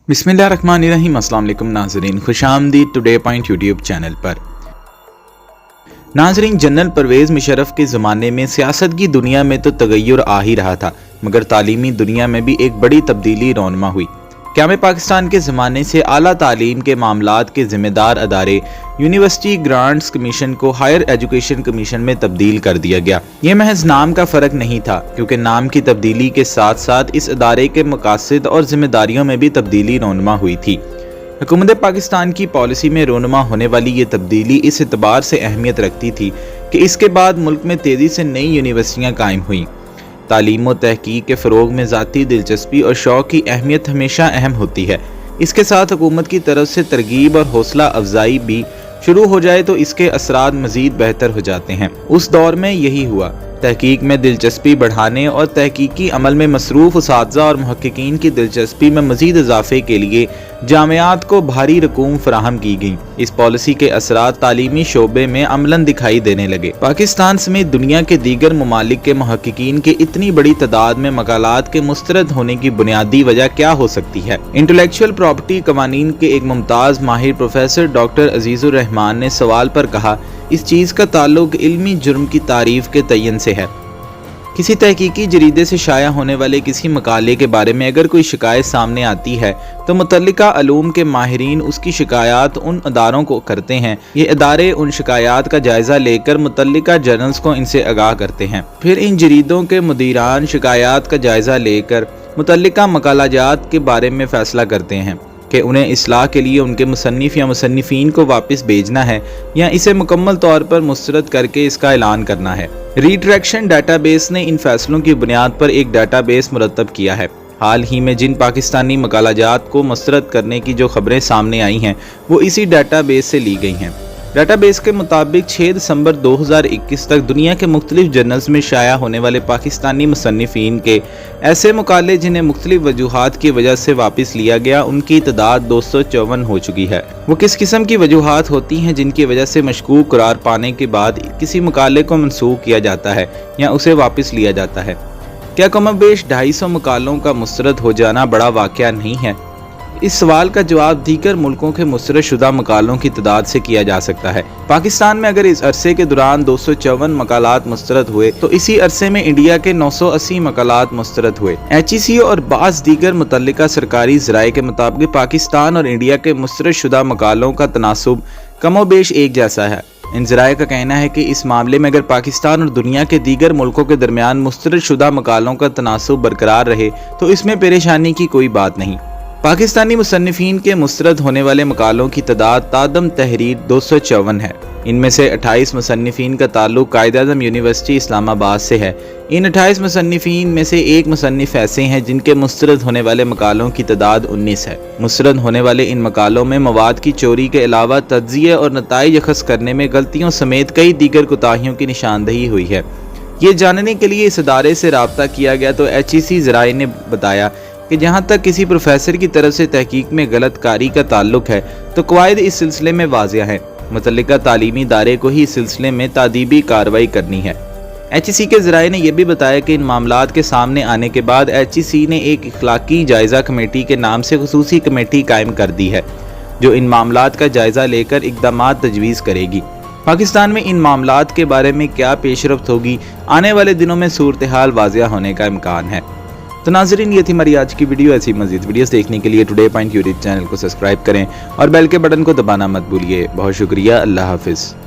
बिस्मिल्लाहिर्रहमानिर्रहीम। अस्सलाम वालेकुम नाज़रीन, खुशामदीद टुडे पॉइंट यूट्यूब चैनल पर। नाज़रीन, जनरल परवेज़ मुशर्रफ के ज़माने में सियासत की दुनिया में तो तगय्युर आ ही रहा था, मगर तालीमी दुनिया में भी एक बड़ी तब्दीली रौनमा हुई। क़याम पाकिस्तान के ज़माने से आला तालीम के मामलात के ज़िम्मेदार अदारे यूनिवर्सिटी ग्रांट्स कमीशन को हायर एजुकेशन कमीशन में तब्दील कर दिया गया। ये महज नाम का फ़र्क नहीं था, क्योंकि नाम की तब्दीली के साथ साथ इस अदारे के मकासद और ज़िम्मेदारियों में भी तब्दीली रौनमा हुई थी। हुकूमत पाकिस्तान की पॉलिसी में रोनुमा होने वाली ये तब्दीली इस एतबार से अहमियत रखती थी कि इसके बाद मुल्क में तेज़ी से नई यूनिवर्सिटियाँ कायम हुईं। तालीम और तहकीक के फ़रोग में ज़ाती दिलचस्पी और शौक़ की अहमियत हमेशा अहम होती है। इसके साथ हुकूमत की तरफ से तरगीब और हौसला अफजाई भी शुरू हो जाए तो इसके असरात मज़ीद बेहतर हो जाते हैं। उस दौर में यही हुआ। तहकीक में दिलचस्पी बढ़ाने और तहकीकी अमल में मसरूफ़ उसातिज़ा और मुहक्किकीन की दिलचस्पी में मज़ीद इजाफ़े के लिए जामियात को भारी रकूम फराहम की गई। इस पॉलिसी के असरात तालीमी शोबे में अमलन दिखाई देने लगे। पाकिस्तान समेत दुनिया के दीगर ममालिक के मुहक्किकीन के इतनी बड़ी तादाद में मकालात के मुस्तरद होने की बुनियादी वजह क्या हो सकती है? इंटेलेक्चुअल प्रॉपर्टी कवानीन के एक मुमताज़ माहिर प्रोफेसर डॉक्टर अजीज़ुर रहमान ने सवाल पर कहा, इस चीज़ का ताल्लुक इल्मी जुर्म की तारीफ के तयन से है। किसी तहकीकी जरीदे से शाया होने वाले किसी मकाले के बारे में अगर कोई शिकायत सामने आती है तो मुतल्लिका अलूम के माहिरीन उसकी शिकायत उन अदारों को करते हैं। ये अदारे उन शिकायत का जायज़ा लेकर मुतल्लिका जर्नल्स को इनसे आगाह करते हैं। फिर इन जरीदों के मुदीरान शिकायत का जायज़ा लेकर मुतल्लिका मकालाजात के बारे में फ़ैसला करते हैं कि उन्हें इस्लाह के लिए उनके मुसन्निफ या मुसन्निफीन को वापस भेजना है या इसे मुकम्मल तौर पर मुस्तरद करके इसका ऐलान करना है। रिट्रैक्शन डाटाबेस ने इन फैसलों की बुनियाद पर एक डाटाबेस मुरतब किया है। हाल ही में जिन पाकिस्तानी मकालाजात को मुस्तरद करने की जो खबरें सामने आई हैं वो इसी डाटाबेस से ली गई हैं। डाटाबेस के मुताबिक 6 दिसंबर 2021 तक दुनिया के मुख्तलिफ जर्नल्स में शाया होने वाले पाकिस्तानी मुसन्निफीन के ऐसे मुकाले जिन्हें मुख्तलिफ वजूहात की वजह से वापस लिया गया, उनकी तादाद 254 हो चुकी है। वो किस किस्म की वजूहात होती हैं जिनकी वजह से मशकूक करार पाने के बाद किसी मुकाले को मनसूख किया जाता है या उसे वापस लिया जाता है? क्या कमोबेश 250 मुकालों का मुस्तरद हो जाना बड़ा वाक़या नहीं है? इस सवाल का जवाब दीगर मुल्कों के मुस्तरद शुदा मकालों की तादाद से किया जा सकता है। पाकिस्तान में अगर इस अरसे के दौरान 254 मकालात मुस्तरद हुए तो इसी अरसे में इंडिया के 980 मकालात मुस्तरद हुए। HEC और बाज़ दीगर मुतल्लिका सरकारी ज़राए के मुताबिक पाकिस्तान और इंडिया के मुस्तरद शुदा मकालों का तनासुब कमोबेश एक जैसा है। इन ज़राए का कहना है कि इस मामले में अगर पाकिस्तान और दुनिया के दीगर मुल्कों के दरमियान मुस्तरद शुदा मकालों का तनासुब बरकरार रहे तो इसमें परेशानी की कोई बात नहीं। पाकिस्तानी मुसन्निफीन के मुस्तरद होने वाले मकालों की तादाद तादम तहरीर 254 है। इनमें से 28 मुसन्निफीन का ताल्लुक कायद-ए-आज़म यूनिवर्सिटी इस्लामाबाद से है। इन 28 मुसन्निफीन में से एक मुसन्निफ ऐसे हैं जिनके मुस्तरद होने वाले मकालों की तादाद 19 है। मुस्तरद होने वाले इन मकालों में मवाद की चोरी के अलावा तज्ज़िया और नताइज अख़ज़ करने में गलतियों समेत कई दीगर कोताहियों की निशानदही हुई है। ये जानने के लिए इस अदारे से रब्ता किया गया तो HEC ज़राए ने बताया कि जहाँ तक किसी प्रोफेसर की तरफ से तहकीक में गलत कारी का ताल्लुक है तो कवायद इस सिलसिले में वाज़िह है। मुतल्लिका तालीमी इदारे को ही इस सिलसिले में तादीबी कार्रवाई करनी है। HEC के ज़राए ने यह भी बताया कि इन मामलात के सामने आने के बाद HEC ने एक इखलाकी जायज़ा कमेटी के नाम से खुसूसी कमेटी कायम कर दी है जो इन मामलात का जायज़ा लेकर इक़दामात तजवीज़ करेगी। पाकिस्तान में इन मामलात के बारे में क्या पेशरफ्त होगी, आने वाले दिनों में सूरत हाल वाज़िह होने का इम्कान है। तो नाज़रीन, ये थी हमारी आज की वीडियो। ऐसी मज़ीद वीडियोस देखने के लिए टुडे पॉइंट यूट्यूब चैनल को सब्सक्राइब करें और बेल के बटन को दबाना मत भूलिए। बहुत शुक्रिया। अल्लाह हाफ़िज़।